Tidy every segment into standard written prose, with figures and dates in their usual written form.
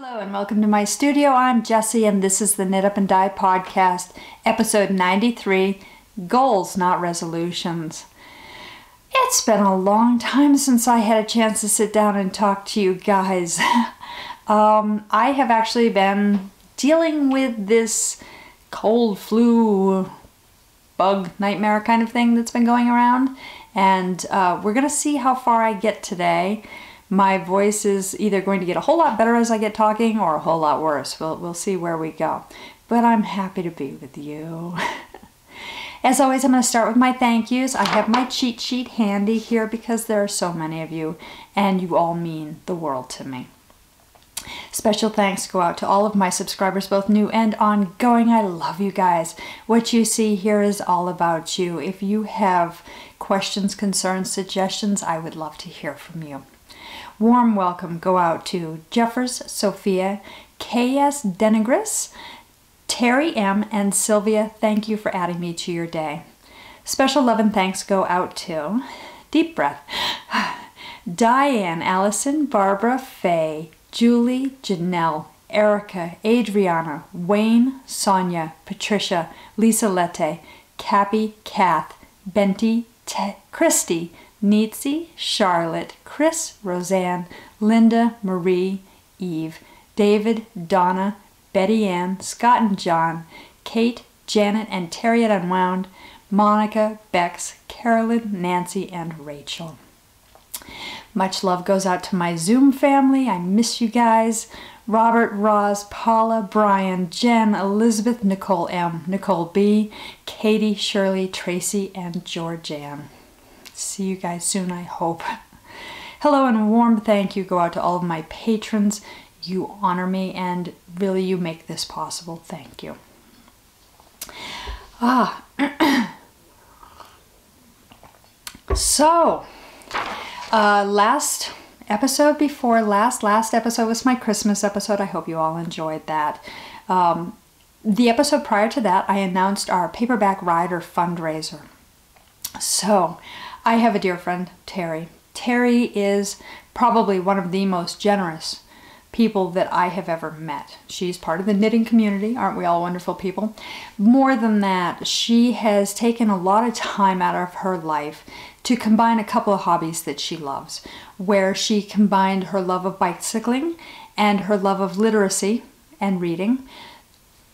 Hello and welcome to my studio. I'm Jessie and this is the Knit Up and Dye podcast, episode 93, Goals Not Resolutions. It's been a long time since I had a chance to sit down and talk to you guys. I have actually been dealing with this cold flu bug nightmare kind of thing that's been going around, and we're going to see how far I get today. My voice is either going to get a whole lot better as I get talking or a whole lot worse. We'll see where we go. But I'm happy to be with you. As always, I'm going to start with my thank yous. I have my cheat sheet handy here because there are so many of you and you all mean the world to me. Special thanks go out to all of my subscribers, both new and ongoing. I love you guys. What you see here is all about you. If you have questions, concerns, suggestions, I would love to hear from you. Warm welcome go out to Jeffers, Sophia, K.S. Denegris, Terry M., and Sylvia. Thank you for adding me to your day. Special love and thanks go out to, deep breath, Diane, Allison, Barbara, Faye, Julie, Janelle, Erica, Adriana, Wayne, Sonia, Patricia, Lisa Lette, Cappy, Kath, Benty, Christy, Neetsy, Charlotte, Chris, Roseanne, Linda, Marie, Eve, David, Donna, Betty Ann, Scott and John, Kate, Janet and Terry at Unwound, Monica, Bex, Carolyn, Nancy, and Rachel. Much love goes out to my Zoom family. I miss you guys. Robert, Roz, Paula, Brian, Jen, Elizabeth, Nicole M., Nicole B., Katie, Shirley, Tracy, and Georgianne. See you guys soon, I hope. Hello and warm thank you go out to all of my patrons. You honor me and really you make this possible. Thank you. So, last episode before last episode was my Christmas episode. I hope you all enjoyed that. The episode prior to that, I announced our Paperback Rider fundraiser. So, I have a dear friend, Terry. Terry is probably one of the most generous people that I have ever met. She's part of the knitting community. Aren't we all wonderful people? More than that, she has taken a lot of time out of her life to combine a couple of hobbies that she loves, where she combined her love of bicycling and her love of literacy and reading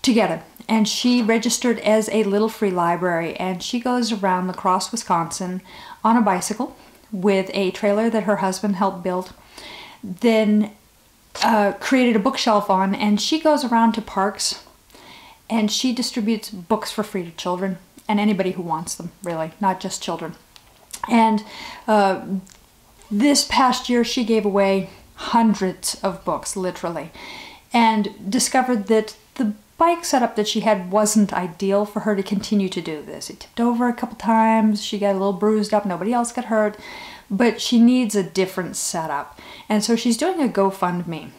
together. And she registered as a little free library, and she goes around La Crosse, Wisconsin on a bicycle with a trailer that her husband helped build, then created a bookshelf on, and she goes around to parks and she distributes books for free to children and anybody who wants them, really, not just children. And this past year she gave away hundreds of books, literally, and discovered that the bike setup that she had wasn't ideal for her to continue to do this. It tipped over a couple times, she got a little bruised up, nobody else got hurt, but she needs a different setup. And so she's doing a GoFundMe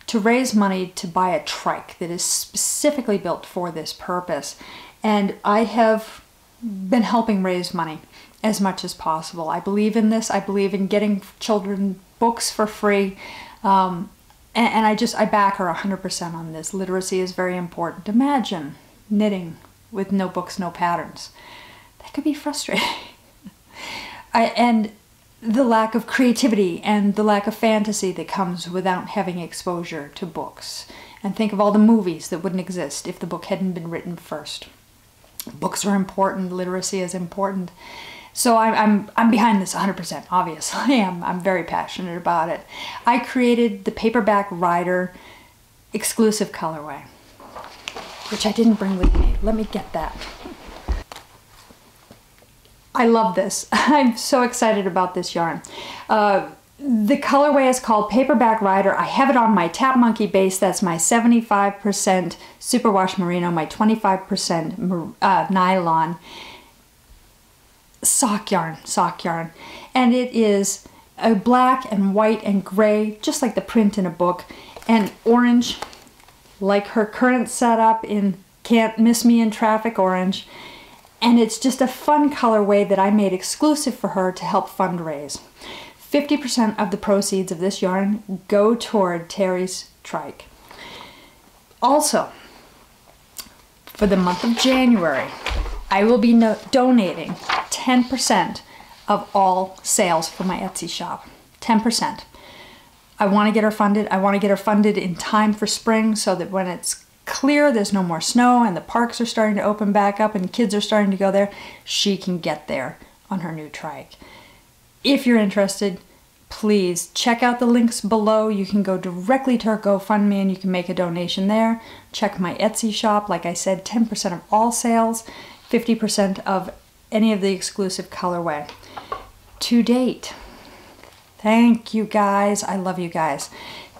to raise money to buy a trike that is specifically built for this purpose. And I have been helping raise money as much as possible. I believe in this. I believe in getting children books for free. And I back her 100% on this. Literacy is very important. Imagine knitting with no books, no patterns. That could be frustrating. And the lack of creativity and the lack of fantasy that comes without having exposure to books. And think of all the movies that wouldn't exist if the book hadn't been written first. Books are important. Literacy is important. So I'm behind this 100%, obviously. I'm very passionate about it. I created the Paperback Rider exclusive colorway, which I didn't bring with me. Let me get that. I love this. I'm so excited about this yarn. The colorway is called Paperback Rider. I have it on my Tap Monkey base. That's my 75% superwash merino, my 25% nylon. Sock yarn, and it is a black and white and gray, just like the print in a book, and orange, like her current setup in Can't Miss Me in Traffic orange. And it's just a fun colorway that I made exclusive for her to help fundraise. 50% of the proceeds of this yarn go toward Terry's trike. Also, for the month of January, I will be donating 10% of all sales for my Etsy shop. 10%. I want to get her funded. I want to get her funded in time for spring so that when it's clear, there's no more snow and the parks are starting to open back up and kids are starting to go there, she can get there on her new trike. If you're interested, please check out the links below. You can go directly to her GoFundMe and you can make a donation there. Check my Etsy shop. Like I said, 10% of all sales, 50% of any of the exclusive colorway. To date, thank you guys. I love you guys.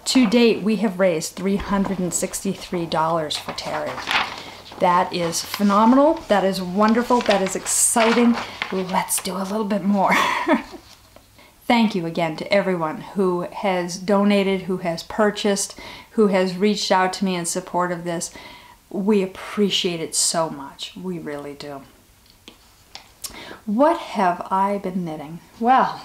To date, we have raised $363 for Terry. That is phenomenal. That is wonderful. That is exciting. Let's do a little bit more. Thank you again to everyone who has donated, who has purchased, who has reached out to me in support of this. We appreciate it so much. We really do. What have I been knitting? Well,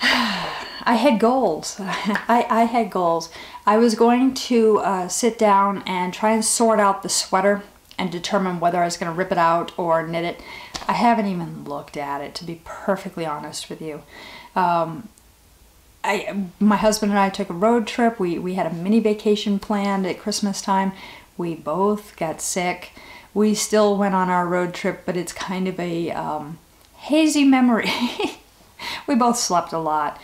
I had goals. I had goals. I was going to sit down and try and sort out the sweater and determine whether I was going to rip it out or knit it. I haven't even looked at it, to be perfectly honest with you. My husband and I took a road trip. We had a mini vacation planned at Christmas time. We both got sick. We still went on our road trip, but it's kind of a hazy memory. We both slept a lot.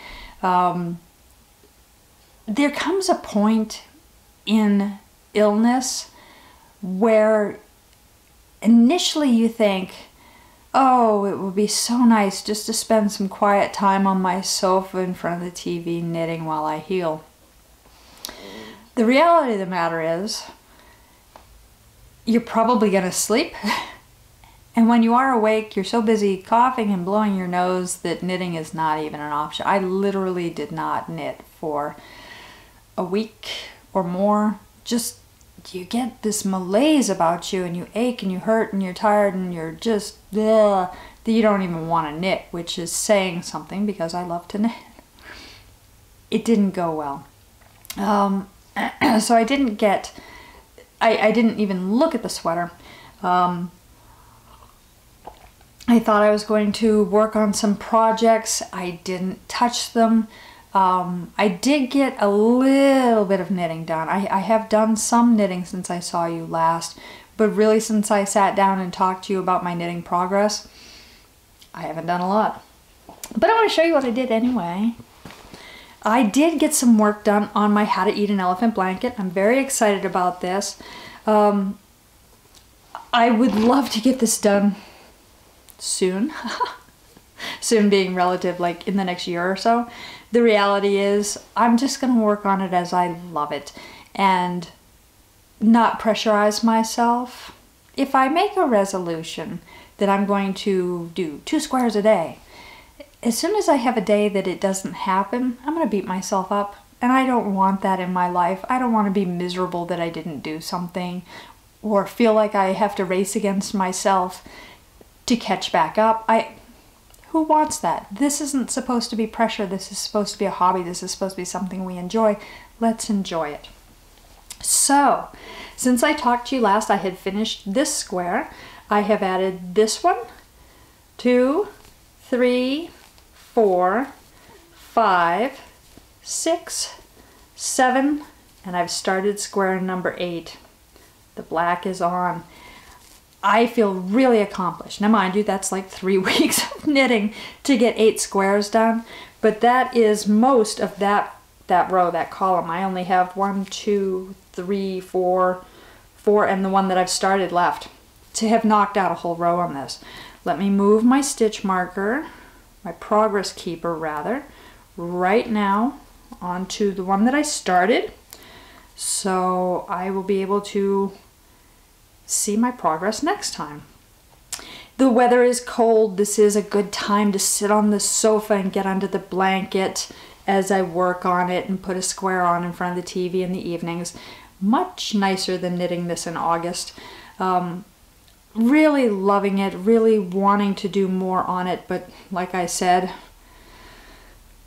There comes a point in illness where initially you think, oh, it would be so nice just to spend some quiet time on my sofa in front of the TV knitting while I heal. The reality of the matter is, you're probably going to sleep. And when you are awake, you're so busy coughing and blowing your nose that knitting is not even an option. I literally did not knit for a week or more. Just, you get this malaise about you and you ache and you hurt and you're tired and you're just, that you don't even want to knit, which is saying something because I love to knit. It didn't go well. So I didn't get, I didn't even look at the sweater. I thought I was going to work on some projects. I didn't touch them. I did get a little bit of knitting done. I have done some knitting since I saw you last, but really since I sat down and talked to you about my knitting progress, I haven't done a lot. But I want to show you what I did anyway. I did get some work done on my How to Eat an Elephant blanket. I'm very excited about this. I would love to get this done soon. Soon being relative, like in the next year or so. The reality is I'm just going to work on it as I love it and not pressurize myself. If I make a resolution that I'm going to do 2 squares a day, as soon as I have a day that it doesn't happen, I'm going to beat myself up. And I don't want that in my life. I don't want to be miserable that I didn't do something or feel like I have to race against myself to catch back up. Who wants that? This isn't supposed to be pressure. This is supposed to be a hobby. This is supposed to be something we enjoy. Let's enjoy it. So, since I talked to you last, I had finished this square. I have added this one, 2, 3, 4, 5, 6, 7, and I've started square number 8. The black is on. I feel really accomplished. Now mind you, that's like 3 weeks of knitting to get 8 squares done, but that is most of that row, that column. I only have 1, 2, 3, 4, and the one that I've started left to have knocked out a whole row on this. Let me move my stitch marker, my progress keeper rather, right now onto the one that I started, so I will be able to see my progress next time. The weather is cold. This is a good time to sit on the sofa and get under the blanket as I work on it and put a square on in front of the TV in the evenings. Much nicer than knitting this in August. Really loving it, really wanting to do more on it, but like I said,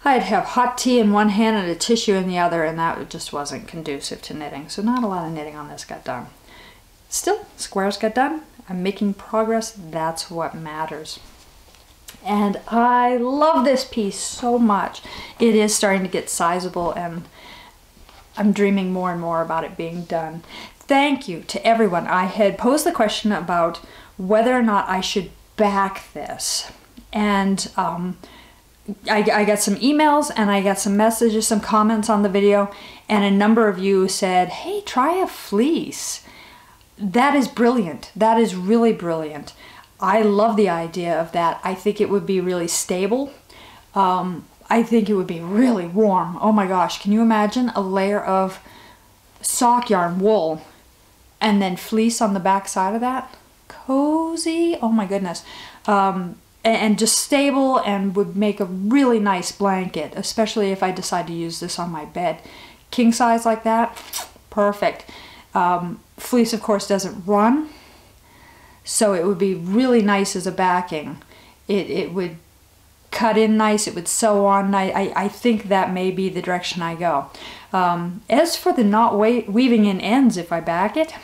I'd have hot tea in one hand and a tissue in the other, and that just wasn't conducive to knitting. So not a lot of knitting on this got done. Still, squares got done. I'm making progress. That's what matters. And I love this piece so much. It is starting to get sizable, and I'm dreaming more and more about it being done. Thank you to everyone. I had posed the question about whether or not I should back this. And I got some emails and I got some messages, some comments on the video, and a number of you said, hey, try a fleece. That is brilliant. That is really brilliant. I love the idea of that. I think it would be really stable. I think it would be really warm. Oh my gosh, can you imagine a layer of sock yarn, wool, and then fleece on the back side of that? Cozy, oh my goodness. And just stable, and would make a really nice blanket, especially if I decide to use this on my bed. King size like that, perfect. Fleece, of course, doesn't run, so it would be really nice as a backing. It would cut in nice, it would sew on nice. I think that may be the direction I go. As for the not weaving in ends if I back it,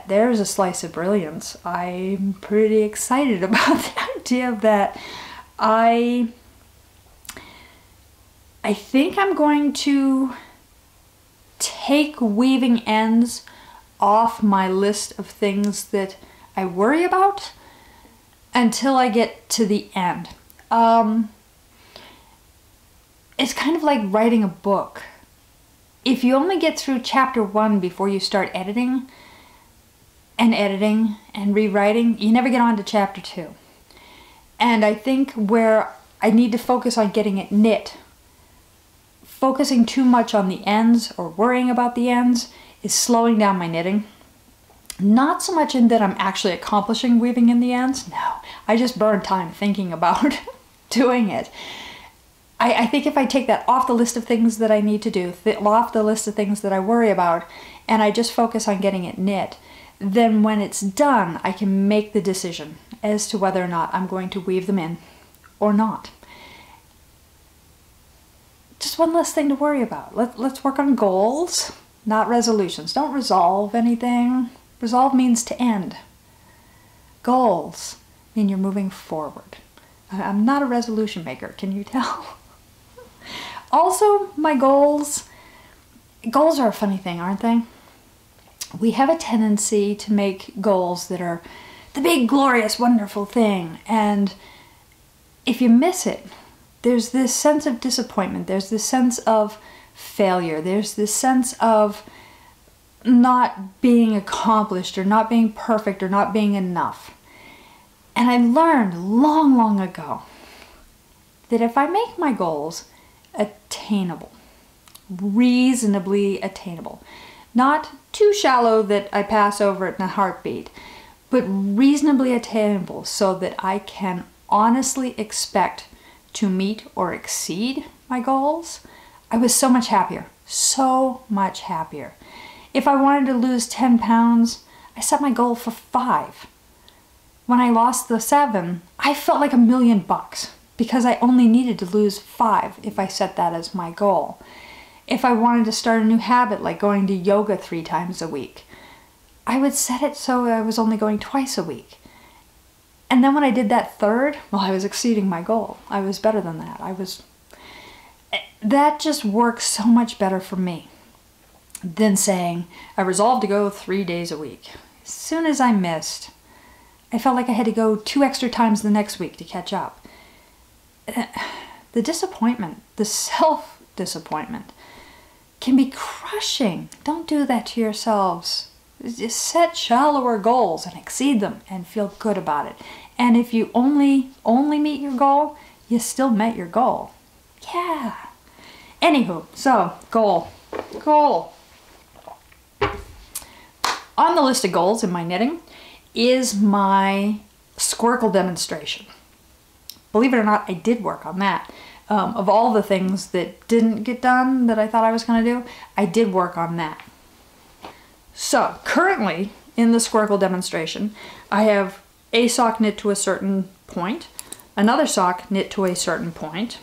there's a slice of brilliance. I'm pretty excited about the idea of that. I think I'm going to take weaving ends off my list of things that I worry about until I get to the end. It's kind of like writing a book. If you only get through chapter 1 before you start editing and rewriting, you never get on to chapter 2. And I think where I need to focus on getting it knit, focusing too much on the ends or worrying about the ends is slowing down my knitting. Not so much in that I'm actually accomplishing weaving in the ends. No, I just burn time thinking about doing it. I think if I take that off the list of things that I need to do, off the list of things that I worry about, and I just focus on getting it knit, then when it's done, I can make the decision as to whether or not I'm going to weave them in or not. Just one less thing to worry about. Let's work on goals, not resolutions. Don't resolve anything. Resolve means to end. Goals mean you're moving forward. I'm not a resolution maker, can you tell? Also, my goals are a funny thing, aren't they? We have a tendency to make goals that are the big, glorious, wonderful thing. And if you miss it, there's this sense of disappointment. There's this sense of failure. There's this sense of not being accomplished or not being perfect or not being enough. And I learned long, long ago that if I make my goals attainable, reasonably attainable, not too shallow that I pass over it in a heartbeat, but reasonably attainable so that I can honestly expect to meet or exceed my goals, I was so much happier, so much happier. If I wanted to lose 10 pounds, I set my goal for 5. When I lost the 7, I felt like $1 million because I only needed to lose 5 if I set that as my goal. If I wanted to start a new habit like going to yoga 3 times a week, I would set it so I was only going twice a week. And then when I did that 3rd, well, I was exceeding my goal. I was better than that. That just works so much better for me than saying, I resolved to go 3 days a week. As soon as I missed, I felt like I had to go 2 extra times the next week to catch up. The disappointment, the self-disappointment, can be crushing. Don't do that to yourselves. Just set shallower goals and exceed them and feel good about it. And if you only meet your goal, you still met your goal. Yeah. Anywho, so goal. On the list of goals in my knitting is my squircle demonstration. Believe it or not, I did work on that. Of all the things that didn't get done that I thought I was going to do, I did work on that. So currently in the squircle demonstration, I have a sock knit to a certain point, another sock knit to a certain point,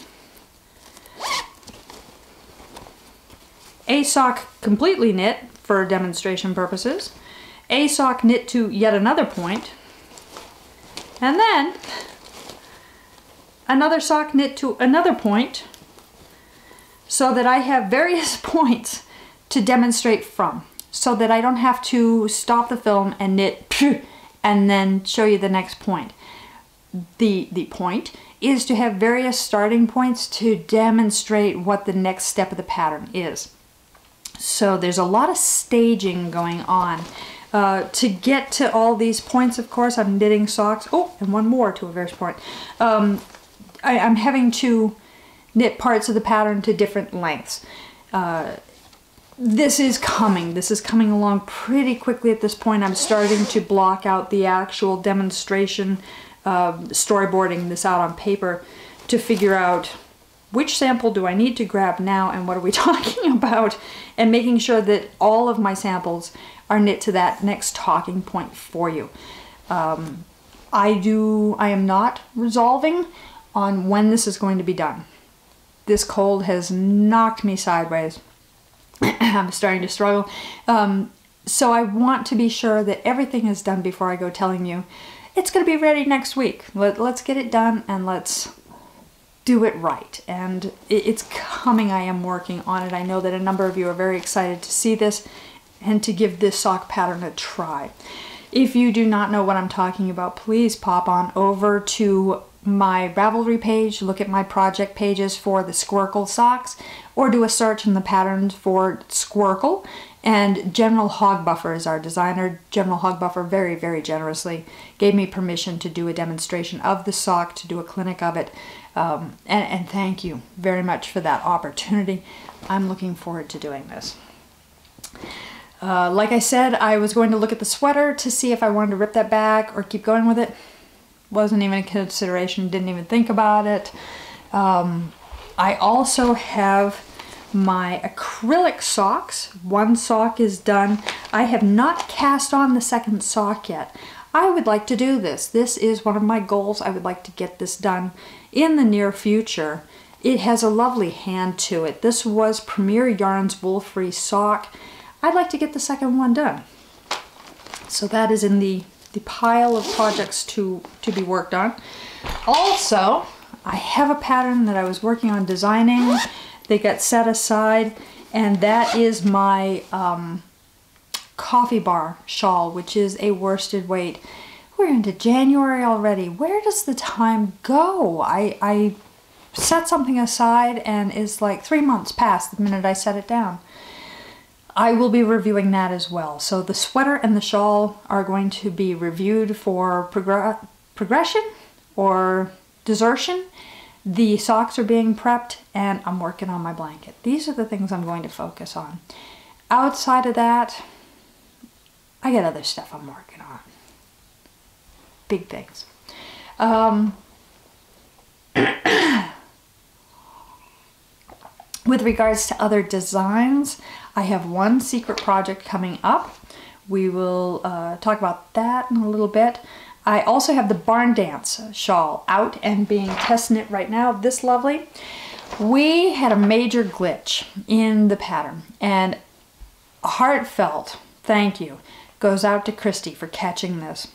a sock completely knit for demonstration purposes, a sock knit to yet another point, and then another sock knit to another point, so that I have various points to demonstrate from, so that I don't have to stop the film and knit and then show you the next point. The point is to have various starting points to demonstrate what the next step of the pattern is. So there's a lot of staging going on. To get to all these points, of course, I'm knitting socks. Oh, and one more to a various point. I'm having to knit parts of the pattern to different lengths. This is coming along pretty quickly at this point. I'm starting to block out the actual demonstration, storyboarding this out on paper to figure out which sample do I need to grab now and what are we talking about, and making sure that all of my samples are knit to that next talking point for you. I am not resolving on when this is going to be done. This cold has knocked me sideways. I'm starting to struggle. So I want to be sure that everything is done before I go telling you it's going to be ready next week. Let's get it done and let's do it right. And it's coming. I am working on it. I know that a number of you are very excited to see this and to give this sock pattern a try. If you do not know what I'm talking about, please pop on over to my Ravelry page, look at my project pages for the Squircle socks, or do a search in the patterns for Squircle. And General Hogbuffer is our designer. General Hogbuffer very, very generously gave me permission to do a demonstration of the sock, to do a clinic of it. And thank you very much for that opportunity. I'm looking forward to doing this. Like I said, I was going to look at the sweater to see if I wanted to rip that back or keep going with it. Wasn't even a consideration, didn't even think about it. I also have my acrylic socks. One sock is done. I have not cast on the second sock yet. I would like to do this. This is one of my goals. I would like to get this done in the near future. It has a lovely hand to it. This was Premier Yarn's wool-free sock. I'd like to get the second one done. So that is in the pile of projects to be worked on. Also, I have a pattern that I was working on designing. They got set aside, and that is my coffee bar shawl, which is a worsted weight. We're into January already. Where does the time go? I set something aside and it's like 3 months past the minute I set it down. I will be reviewing that as well. So the sweater and the shawl are going to be reviewed for progression or desertion. The socks are being prepped, and I'm working on my blanket. These are the things I'm going to focus on. Outside of that, I got other stuff I'm working on. Big things. With regards to other designs, I have one secret project coming up. We will talk about that in a little bit. I also have the Barn Dance shawl out and being test knit right now. This lovely. We had a major glitch in the pattern, and a heartfelt thank you goes out to Christy for catching this.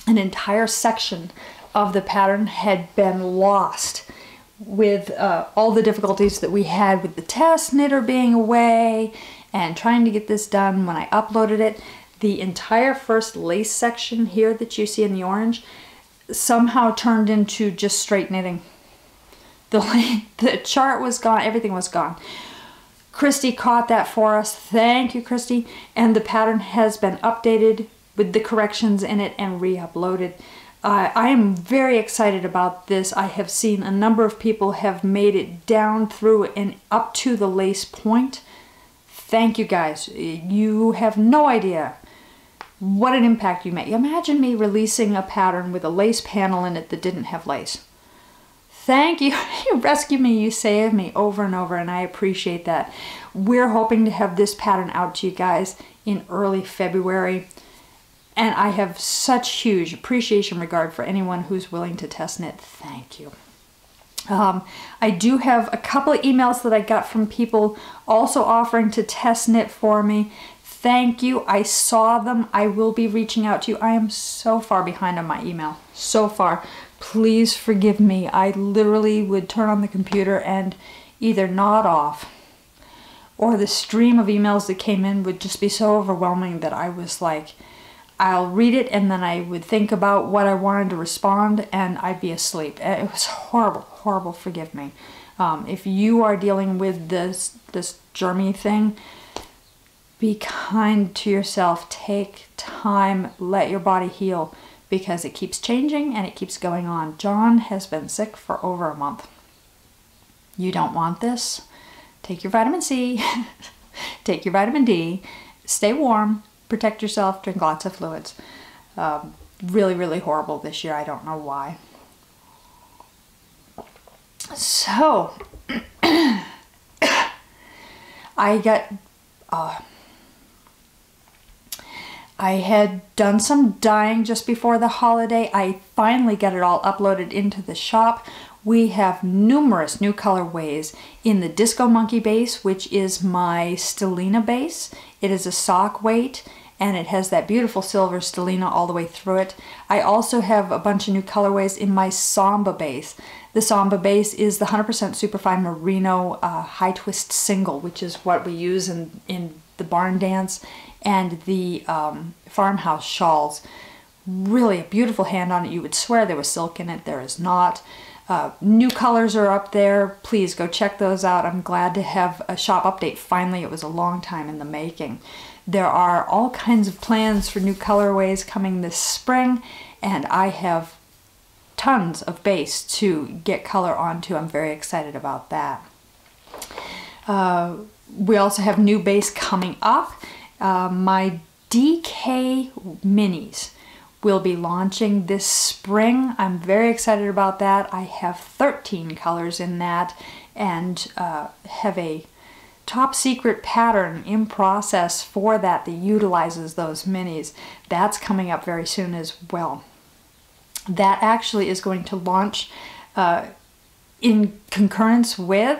An entire section of the pattern had been lost with all the difficulties that we had with the test knitter being away and trying to get this done. When I uploaded it, the entire first lace section here that you see in the orange somehow turned into just straight knitting. The chart was gone, everything was gone. Christy caught that for us. Thank you, Christy. And the pattern has been updated with the corrections in it and re-uploaded. I am very excited about this. I have seen a number of people have made it down through and up to the lace point. Thank you guys. You have no idea what an impact you make. Imagine me releasing a pattern with a lace panel in it that didn't have lace. Thank you. You rescued me. You saved me over and over, and I appreciate that. We're hoping to have this pattern out to you guys in early February. And I have such huge appreciation and regard for anyone who's willing to test knit. Thank you. I do have a couple of emails that I got from people also offering to test knit for me. Thank you. I saw them. I will be reaching out to you. I am so far behind on my email. So far. Please forgive me. I literally would turn on the computer and either nod off, or the stream of emails that came in would just be so overwhelming that I was like, I'll read it and then I would think about what I wanted to respond and I'd be asleep. It was horrible, horrible. Forgive me. If you are dealing with this germy thing, be kind to yourself. Take time. Let your body heal, because it keeps changing and it keeps going on. John has been sick for over a month. You don't want this. Take your vitamin C. Take your vitamin D. Stay warm. Protect yourself. Drink lots of fluids. Really, really horrible this year. I don't know why. So, I had done some dyeing just before the holiday. I finally got it all uploaded into the shop. We have numerous new colorways in the Disco Monkey base, which is my stellina base. It is a sock weight and it has that beautiful silver stellina all the way through it. I also have a bunch of new colorways in my Samba base. The Samba base is the 100% superfine merino high twist single, which is what we use in the barn dance and the farmhouse shawls. Really a beautiful hand on it. You would swear there was silk in it. There is not. New colors are up there. Please go check those out. I'm glad to have a shop update finally. It was a long time in the making. There are all kinds of plans for new colorways coming this spring, and I have tons of base to get color onto. I'm very excited about that. We also have new base coming up. My DK minis will be launching this spring. I'm very excited about that. I have 13 colors in that and have a top secret pattern in process for that utilizes those minis. That's coming up very soon as well. That actually is going to launch in concurrence with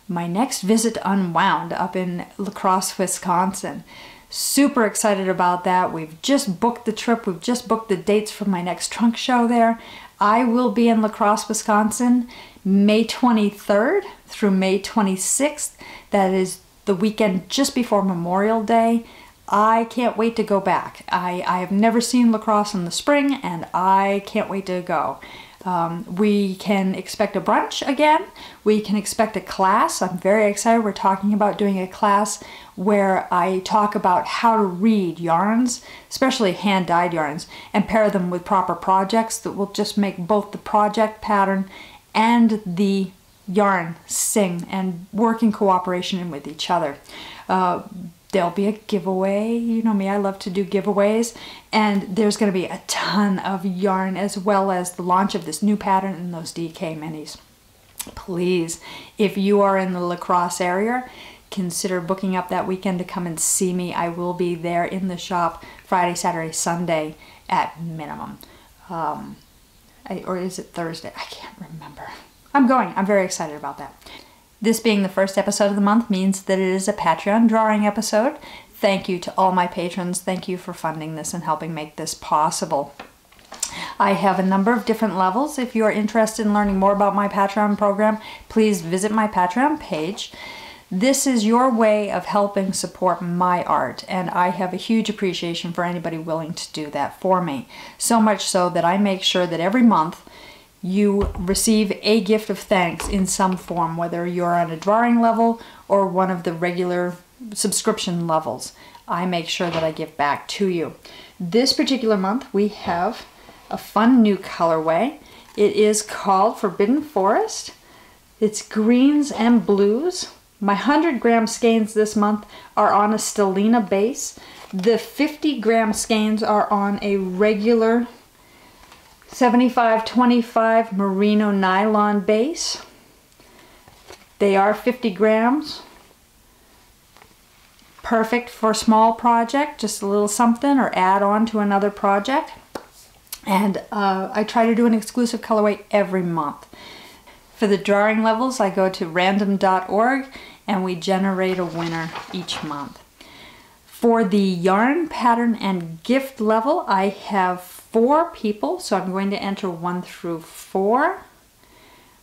my next visit to Unwound up in La Crosse, Wisconsin. Super excited about that. We've just booked the trip. We've just booked the dates for my next trunk show there. I will be in La Crosse, Wisconsin, May 23rd through May 26th. That is the weekend just before Memorial Day. I can't wait to go back. I have never seen La Crosse in the spring and I can't wait to go. We can expect a brunch again. We can expect a class. I'm very excited. We're talking about doing a class where I talk about how to read yarns, especially hand-dyed yarns, and pair them with proper projects that will just make both the project pattern and the yarn sing and work in cooperation with each other. There'll be a giveaway. You know me, I love to do giveaways. And there's going to be a ton of yarn as well as the launch of this new pattern and those DK minis. Please, if you are in the La Crosse area, consider booking up that weekend to come and see me. I will be there in the shop Friday, Saturday, Sunday at minimum. Or is it Thursday? I can't remember. I'm going. I'm very excited about that. This being the first episode of the month means that it is a Patreon drawing episode. Thank you to all my patrons. Thank you for funding this and helping make this possible. I have a number of different levels. If you are interested in learning more about my Patreon program, please visit my Patreon page. This is your way of helping support my art, and I have a huge appreciation for anybody willing to do that for me. So much so that I make sure that every month you receive a gift of thanks in some form, whether you're on a drawing level or one of the regular subscription levels. I make sure that I give back to you. This particular month we have a fun new colorway. It is called Forbidden Forest. It's greens and blues. My 100-gram skeins this month are on a stellina base. The 50-gram skeins are on a regular 75-25 merino nylon base. They are 50 grams. Perfect for a small project, just a little something, or add on to another project. And I try to do an exclusive colorway every month. For the drawing levels, I go to random.org and we generate a winner each month. For the yarn, pattern, and gift level, I have 4 people, so I'm going to enter 1 through 4.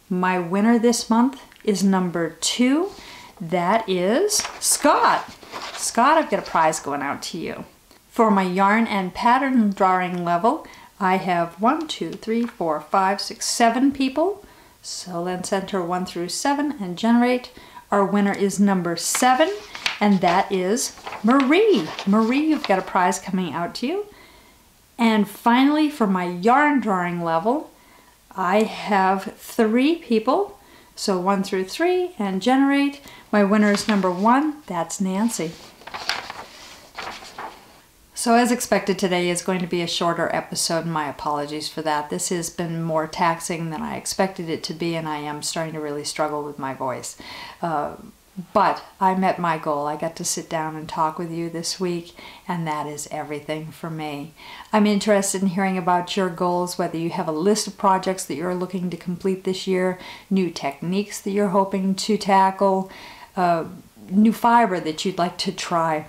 My winner this month is number 2. That is Scott. Scott, I've got a prize going out to you. For my yarn and pattern drawing level, I have 1, 2, 3, 4, 5, 6, 7 people. So let's enter 1 through 7 and generate. Our winner is number 7, and that is Marie. Marie, you've got a prize coming out to you. And finally, for my yarn drawing level, I have 3 people. So 1 through 3 and generate. My winner is number 1. That's Nancy. So as expected, today is going to be a shorter episode, and my apologies for that. This has been more taxing than I expected it to be, and I am starting to really struggle with my voice. But I met my goal. I got to sit down and talk with you this week, and that is everything for me. I'm interested in hearing about your goals, whether you have a list of projects that you're looking to complete this year, new techniques that you're hoping to tackle, new fiber that you'd like to try.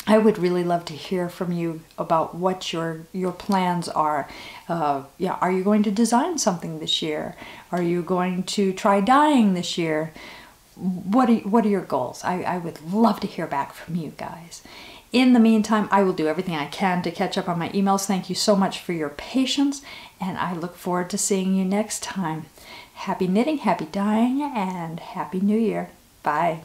I would really love to hear from you about what your plans are. Are you going to design something this year? Are you going to try dyeing this year? What are your goals? I would love to hear back from you guys. In the meantime, I will do everything I can to catch up on my emails. Thank you so much for your patience, and I look forward to seeing you next time. Happy knitting, happy dyeing, and Happy New Year. Bye.